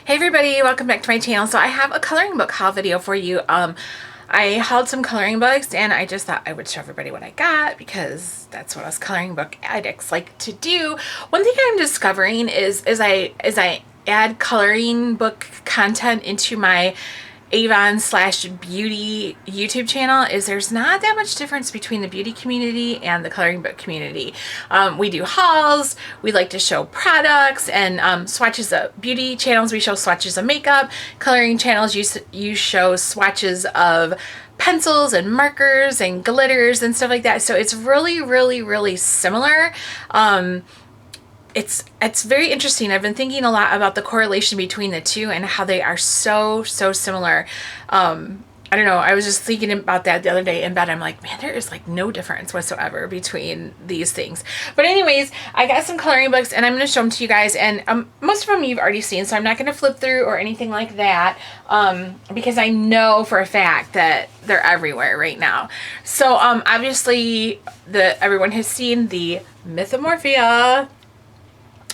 Hey everybody, welcome back to my channel. So I have a coloring book haul video for you. I hauled some coloring books and I just thought I would show everybody what I got because that's what us coloring book addicts like to do. One thing I'm discovering is as I add coloring book content into my Avon/beauty YouTube channel is there's not that much difference between the beauty community and the coloring book community. We do hauls, we like to show products and swatches of beauty channels. We show swatches of makeup. Coloring channels, you show swatches of pencils and markers and glitters and stuff like that. So it's really similar. It's very interesting. I've been thinking a lot about the correlation between the two and how they are so similar. I don't know. I was just thinking about that the other day in bed. I'm like, man, there is like no difference whatsoever between these things. But anyways, I got some coloring books and I'm going to show them to you guys. And most of them you've already seen, so I'm not going to flip through or anything like that because I know for a fact that they're everywhere right now. So obviously everyone has seen the Morphia.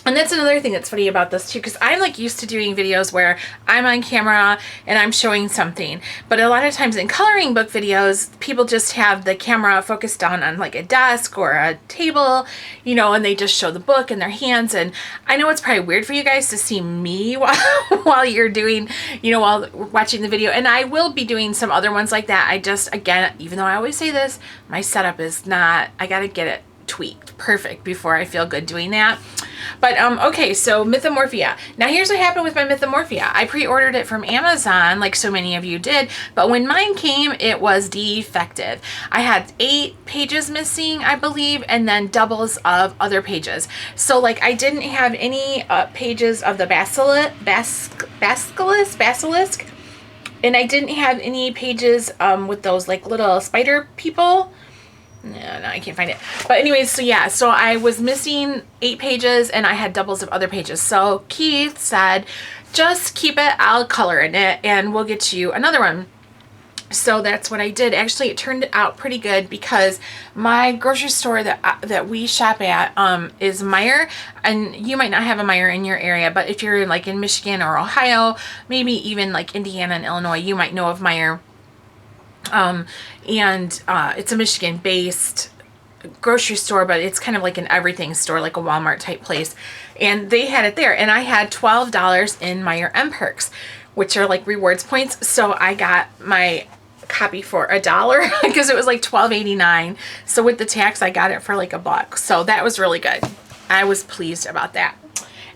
And that's another thing that's funny about this too, because I'm like used to doing videos where I'm on camera and I'm showing something. But a lot of times in coloring book videos, people just have the camera focused down on like a desk or a table, you know, and they just show the book in their hands. And I know it's probably weird for you guys to see me while you're doing, you know, while watching the video. And I will be doing some other ones like that. I just, again, even though I always say this, my setup is not, I got to get it tweaked perfect before I feel good doing that. But okay, so Morphia. Now here's what happened with my Morphia. I pre-ordered it from Amazon like so many of you did, but when mine came it was defective. I had 8 pages missing, I believe, and then doubles of other pages. So like I didn't have any pages of the basilisk, and I didn't have any pages with those like little spider people. No, I can't find it. But anyways, so yeah, so I was missing 8 pages and I had doubles of other pages. So Keith said, just keep it, I'll color in it and we'll get you another one. So that's what I did. Actually, it turned out pretty good because my grocery store that we shop at is Meijer, and you might not have a Meijer in your area, but if you're like in Michigan or Ohio, maybe even like Indiana and Illinois, you might know of Meijer. It's a Michigan-based grocery store, but it's kind of like an everything store, like a Walmart type place. And they had it there, and I had $12 in Meijer M Perks, which are like rewards points. So I got my copy for $1 because it was like $12.89. So with the tax, I got it for like $1. So that was really good. I was pleased about that.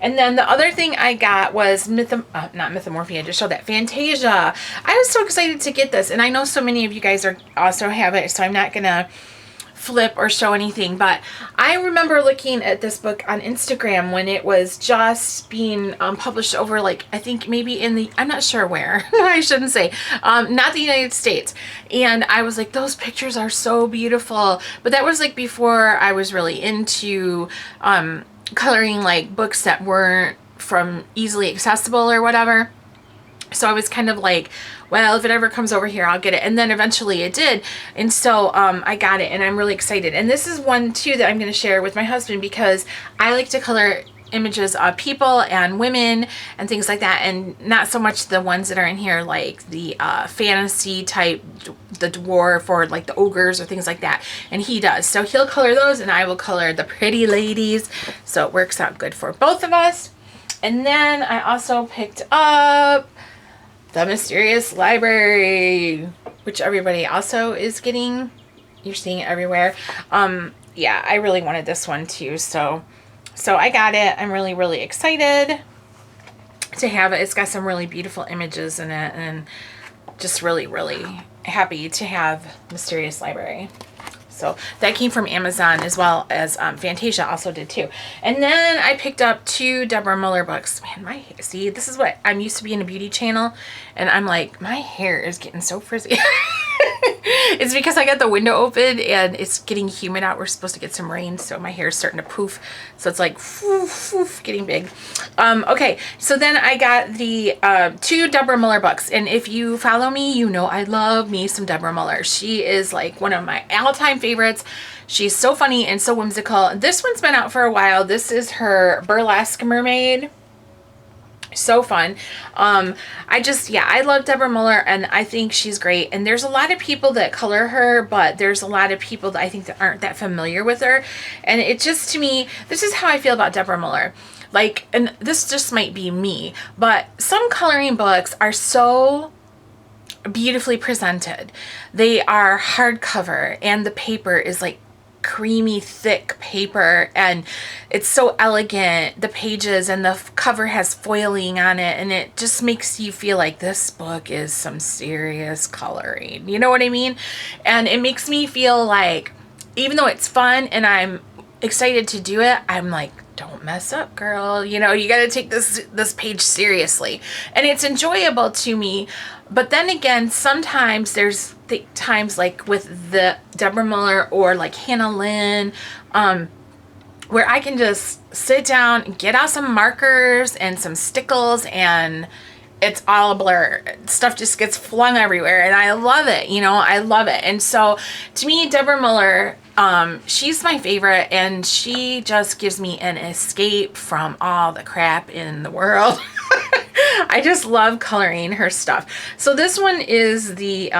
And then the other thing I got was not Morphia, just show that Fantasia. I was so excited to get this, and I know so many of you guys also have it, so I'm not gonna flip or show anything. But I remember looking at this book on Instagram when it was just being published over, like, I think maybe I'm not sure where. I shouldn't say, not the United States. And I was like, those pictures are so beautiful. But that was like before I was really into coloring like books that weren't from easily accessible or whatever. So I was kind of like, well, if it ever comes over here, I'll get it. And then eventually it did. And so I got it and I'm really excited. And this is one too that I'm going to share with my husband because I like to color images of people and women and things like that, and not so much the ones that are in here like the fantasy type, the dwarf or like the ogres or things like that. And he does, so he'll color those and I will color the pretty ladies, so it works out good for both of us. And then I also picked up the Mysterious Library, which everybody also is getting. You're seeing it everywhere. Yeah, I really wanted this one too, so I got it. I'm really excited to have it. It's got some really beautiful images in it, and just really happy to have Mysterious Library. So that came from Amazon, as well as Fantasia also did too. And then I picked up 2 Deborah Muller books. Man, see, this is what I'm used to being a beauty channel, and I'm like, my hair is getting so frizzy. It's because I got the window open and it's getting humid out. We're supposed to get some rain, so my hair is starting to poof. So it's like getting big. Okay, so then I got the 2 Deborah Muller books, and if you follow me, you know I love me some Deborah Muller. She is like one of my all-time favorites. She's so funny and so whimsical. This one's been out for a while. This is her Burlesque Mermaid. So fun. I just, yeah, I love Deborah Muller, and I think she's great. And there's a lot of people that color her, but there's a lot of people that I think that aren't that familiar with her. And it just, to me, this is how I feel about Deborah Muller. Like, and this just might be me, but some coloring books are so beautifully presented. They are hardcover, and the paper is like creamy thick paper, and it's so elegant, the pages, and the cover has foiling on it, and it just makes you feel like this book is some serious coloring, you know what I mean? And it makes me feel like, even though it's fun and I'm excited to do it, I'm like, don't mess up, girl, you know, you got to take this page seriously. And it's enjoyable to me. But then again, sometimes there's times like with the Deborah Muller or like Hannah Lynn, where I can just sit down and get out some markers and some stickles, and it's all a blur. Stuff just gets flung everywhere, and I love it, you know, I love it. And so to me, Deborah Muller, she's my favorite, and she just gives me an escape from all the crap in the world. I just love coloring her stuff. So this one is the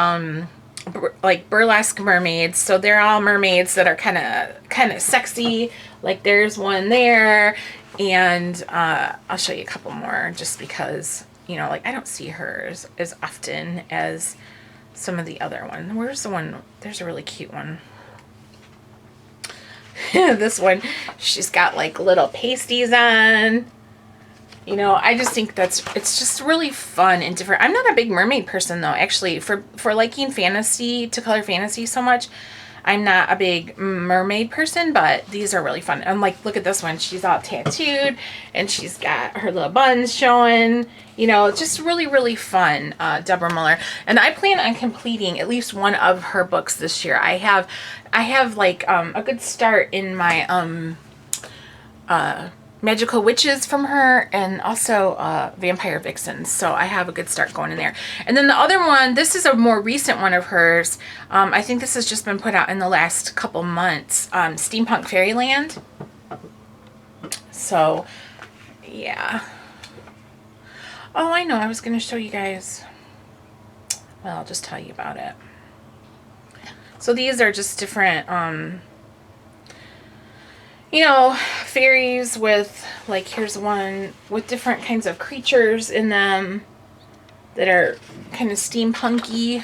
like burlesque mermaids. So they're all mermaids that are kind of sexy. Like there's one there, and I'll show you a couple more just because, you know, like I don't see hers as often as some of the other ones. Where's the one? There's a really cute one. This one, she's got like little pasties on. You know, I just think it's just really fun and different. I'm not a big mermaid person though, actually. For liking fantasy, to color fantasy so much, I'm not a big mermaid person, but these are really fun. And like, look at this one. She's all tattooed, and she's got her little buns showing. You know, just really, really fun, Deborah Muller. And I plan on completing at least one of her books this year. I have like a good start in my Magical Witches from her, and also Vampire Vixens. So I have a good start going in there. And then the other one, this is a more recent one of hers. I think this has just been put out in the last couple months. Steampunk Fairyland. So, yeah. Oh, I know. I was going to show you guys. Well, I'll just tell you about it. So these are just different, you know, fairies with, like, here's one with different kinds of creatures in them that are kind of steampunky.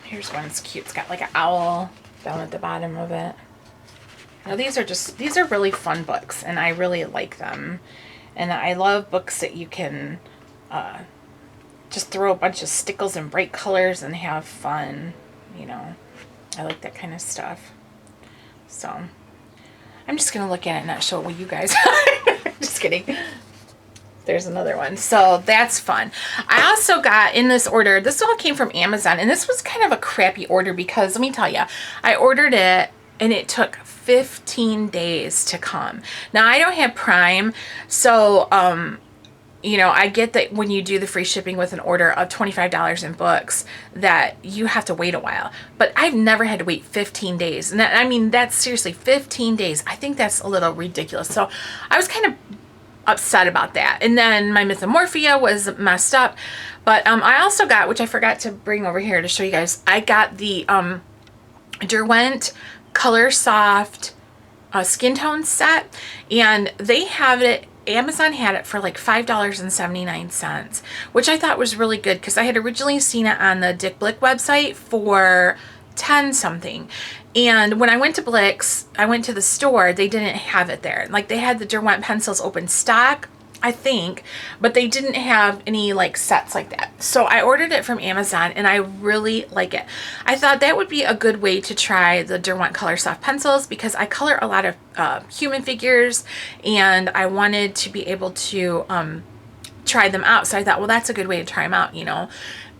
Here's one that's cute. It's got like an owl down at the bottom of it. Now these are really fun books, and I really like them. And I love books that you can just throw a bunch of stickles and bright colors and have fun. You know, I like that kind of stuff. So I'm just gonna look at it and not show you guys. Just kidding. There's another one. So that's fun. I also got in this order, this all came from Amazon, and this was kind of a crappy order because let me tell you, I ordered it and it took 15 days to come. Now I don't have Prime, so you know, I get that when you do the free shipping with an order of $25 in books that you have to wait a while. But I've never had to wait 15 days. And that, I mean, that's seriously 15 days. I think that's a little ridiculous. So I was kind of upset about that. And then my Myth of Morphia was messed up. But I also got, which I forgot to bring over here to show you guys, I got the Derwent Color Soft Skin Tone set. And they have it, Amazon had it for like $5.79, which I thought was really good because I had originally seen it on the Dick Blick website for 10 something. And when I went to Blick's, I went to the store, they didn't have it there. Like they had the Derwent pencils open stock, I think, but they didn't have any like sets like that. So I ordered it from Amazon, and I really like it. I thought that would be a good way to try the Derwent Color Soft pencils because I color a lot of human figures, and I wanted to be able to try them out. So I thought, well, that's a good way to try them out, you know.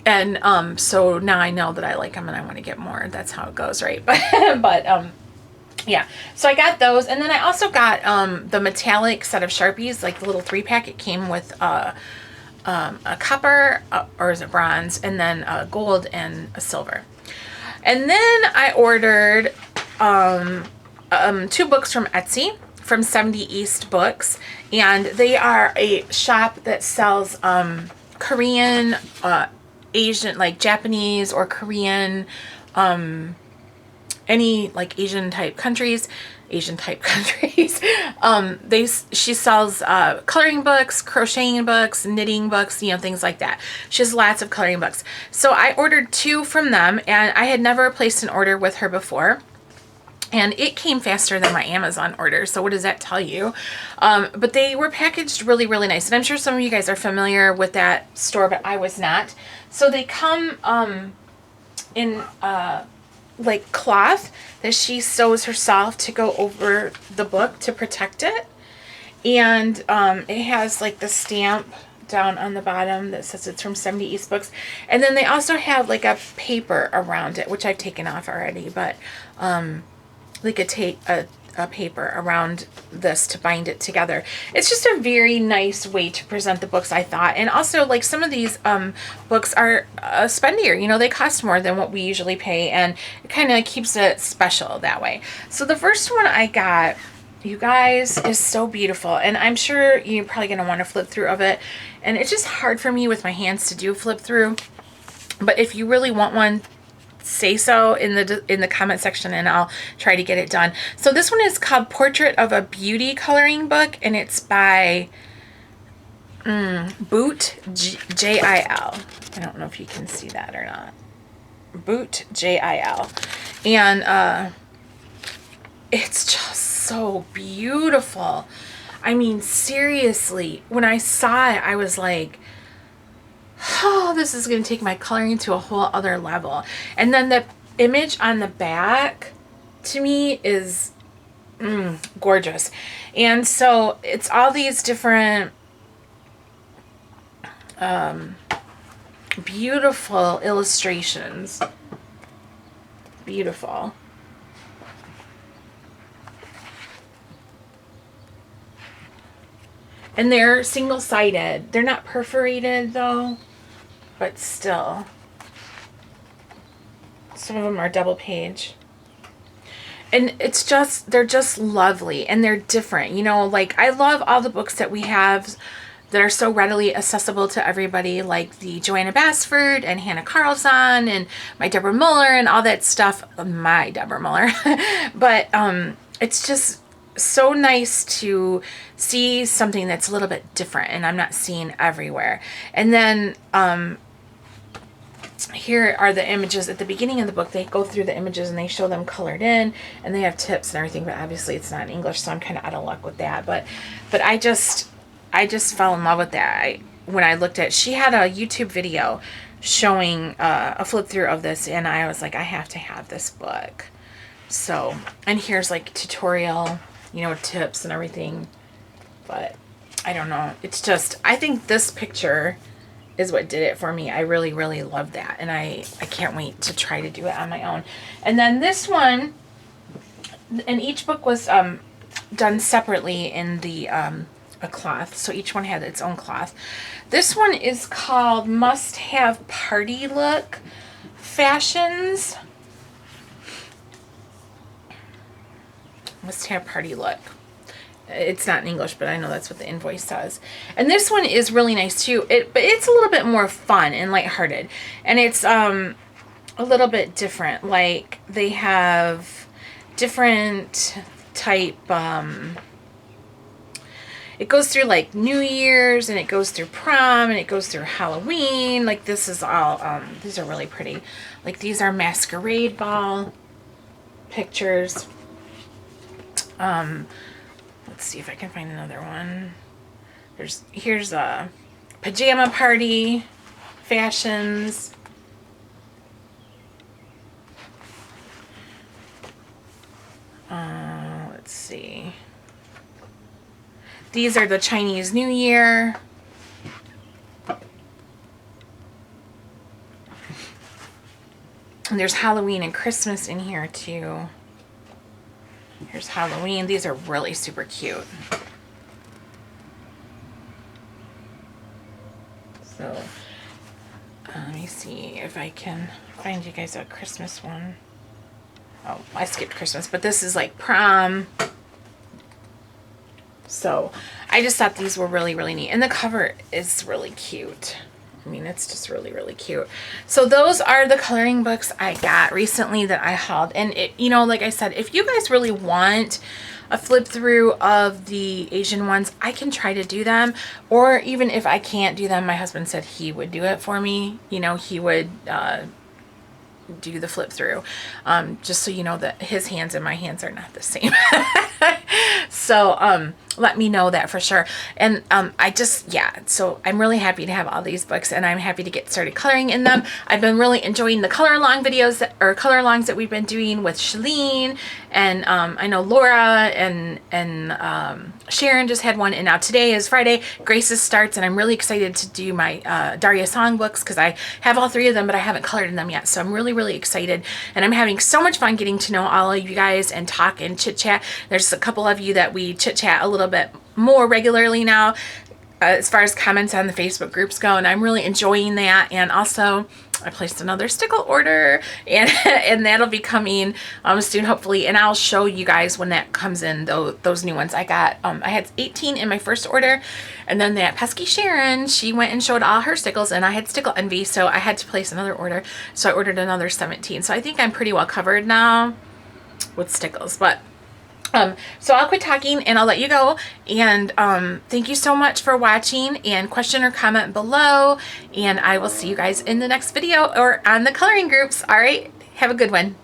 And so now I know that I like them and I want to get more. That's how it goes, right? But yeah, so I got those, and then I also got the metallic set of Sharpies, like the little 3-pack. It came with a copper, or is it bronze, and then a gold and a silver. And then I ordered 2 books from Etsy. from 70 East Books, and they are a shop that sells Korean, Asian, like Japanese or Korean, any like Asian type countries. She sells coloring books, crocheting books, knitting books, you know, things like that. She has lots of coloring books. So I ordered 2 from them, and I had never placed an order with her before. And it came faster than my Amazon order. So what does that tell you? But they were packaged really, really nice. And I'm sure some of you guys are familiar with that store, but I was not. So they come in like cloth that she sews herself to go over the book to protect it. And it has like the stamp down on the bottom that says it's from 70 East Books. And then they also have like a paper around it, which I've taken off already, but like a paper around this to bind it together. It's just a very nice way to present the books, I thought. And also, like, some of these books are spendier, you know, they cost more than what we usually pay, and it kind of keeps it special that way. So the first one I got, you guys, is so beautiful, and I'm sure you're probably going to want to flip through of it, and it's just hard for me with my hands to do flip through. But if you really want one, say so in the comment section, and I'll try to get it done. So this one is called Portrait of a Beauty coloring book, and it's by Boot J-I-L. I don't know if you can see that or not. Boot J-I-L. And it's just so beautiful. I mean, seriously, when I saw it, I was like, oh, this is going to take my coloring to a whole other level. And then the image on the back, to me, is gorgeous. And so it's all these different beautiful illustrations. Beautiful. And they're single-sided. They're not perforated, though, but still. Some of them are double page. And it's just, they're just lovely, and they're different. You know, like, I love all the books that we have that are so readily accessible to everybody, like the Joanna Basford and Hannah Carlson and my Deborah Muller and all that stuff. My Deborah Muller. But it's just so nice to see something that's a little bit different, and I'm not seeing everywhere. And then here are the images at the beginning of the book. They go through the images and they show them colored in, and they have tips and everything, but obviously it's not in English, so I'm kind of out of luck with that. But I just fell in love with that. When I looked at, she had a YouTube video showing a flip through of this, and I was like, I have to have this book. So, and here's like tutorial, you know, tips and everything. But I don't know. It's just, I think this picture is what did it for me. I really, really love that. And I can't wait to try to do it on my own. And then this one, and each book was done separately in the a cloth. So each one had its own cloth. This one is called Must Have Party Look Fashions. Must Have Party Look. It's not in English, but I know that's what the invoice says. And this one is really nice too. But it's a little bit more fun and lighthearted. And it's a little bit different. Like, they have different type, it goes through like New Year's, and it goes through prom, and it goes through Halloween. Like, this is all, these are really pretty. Like, these are masquerade ball pictures. Let's see if I can find another one. Here's a pajama party fashions. Let's see. These are the Chinese New Year. And there's Halloween and Christmas in here too. Here's Halloween. These are really super cute. So, let me see if I can find you guys a Christmas one. Oh, I skipped Christmas, but this is like prom. So I just thought these were really, really neat. And the cover is really cute. I mean, it's just really, really cute. So those are the coloring books I got recently that I hauled. And, you know, like I said, if you guys really want a flip through of the Asian ones, I can try to do them. Or even if I can't do them, my husband said he would do it for me. You know, he would do the flip through. Just so you know that his hands and my hands are not the same. So let me know that for sure. And I just, yeah, so I'm really happy to have all these books, and I'm happy to get started coloring in them. I've been really enjoying the color along videos or color alongs that we've been doing with Shalene, and I know Laura and Sharon just had one, and now today is Friday. Grace's starts, and I'm really excited to do my Daria songbooks because I have all 3 of them, but I haven't colored in them yet. So I'm really, really excited, and I'm having so much fun getting to know all of you guys and talk and chit chat. There's a couple of you that we chit chat a little bit more regularly now as far as comments on the Facebook groups go, and I'm really enjoying that. And also I placed another stickle order, and that'll be coming soon, hopefully, and I'll show you guys when that comes in, those new ones. I got I had 18 in my first order, and then that pesky Sharon, she went and showed all her stickles, and I had stickle envy, so I had to place another order, so I ordered another 17. So I think I'm pretty well covered now with stickles. But so I'll quit talking and I'll let you go. And thank you so much for watching, and question or comment below, and I will see you guys in the next video or on the coloring groups. All right, have a good one.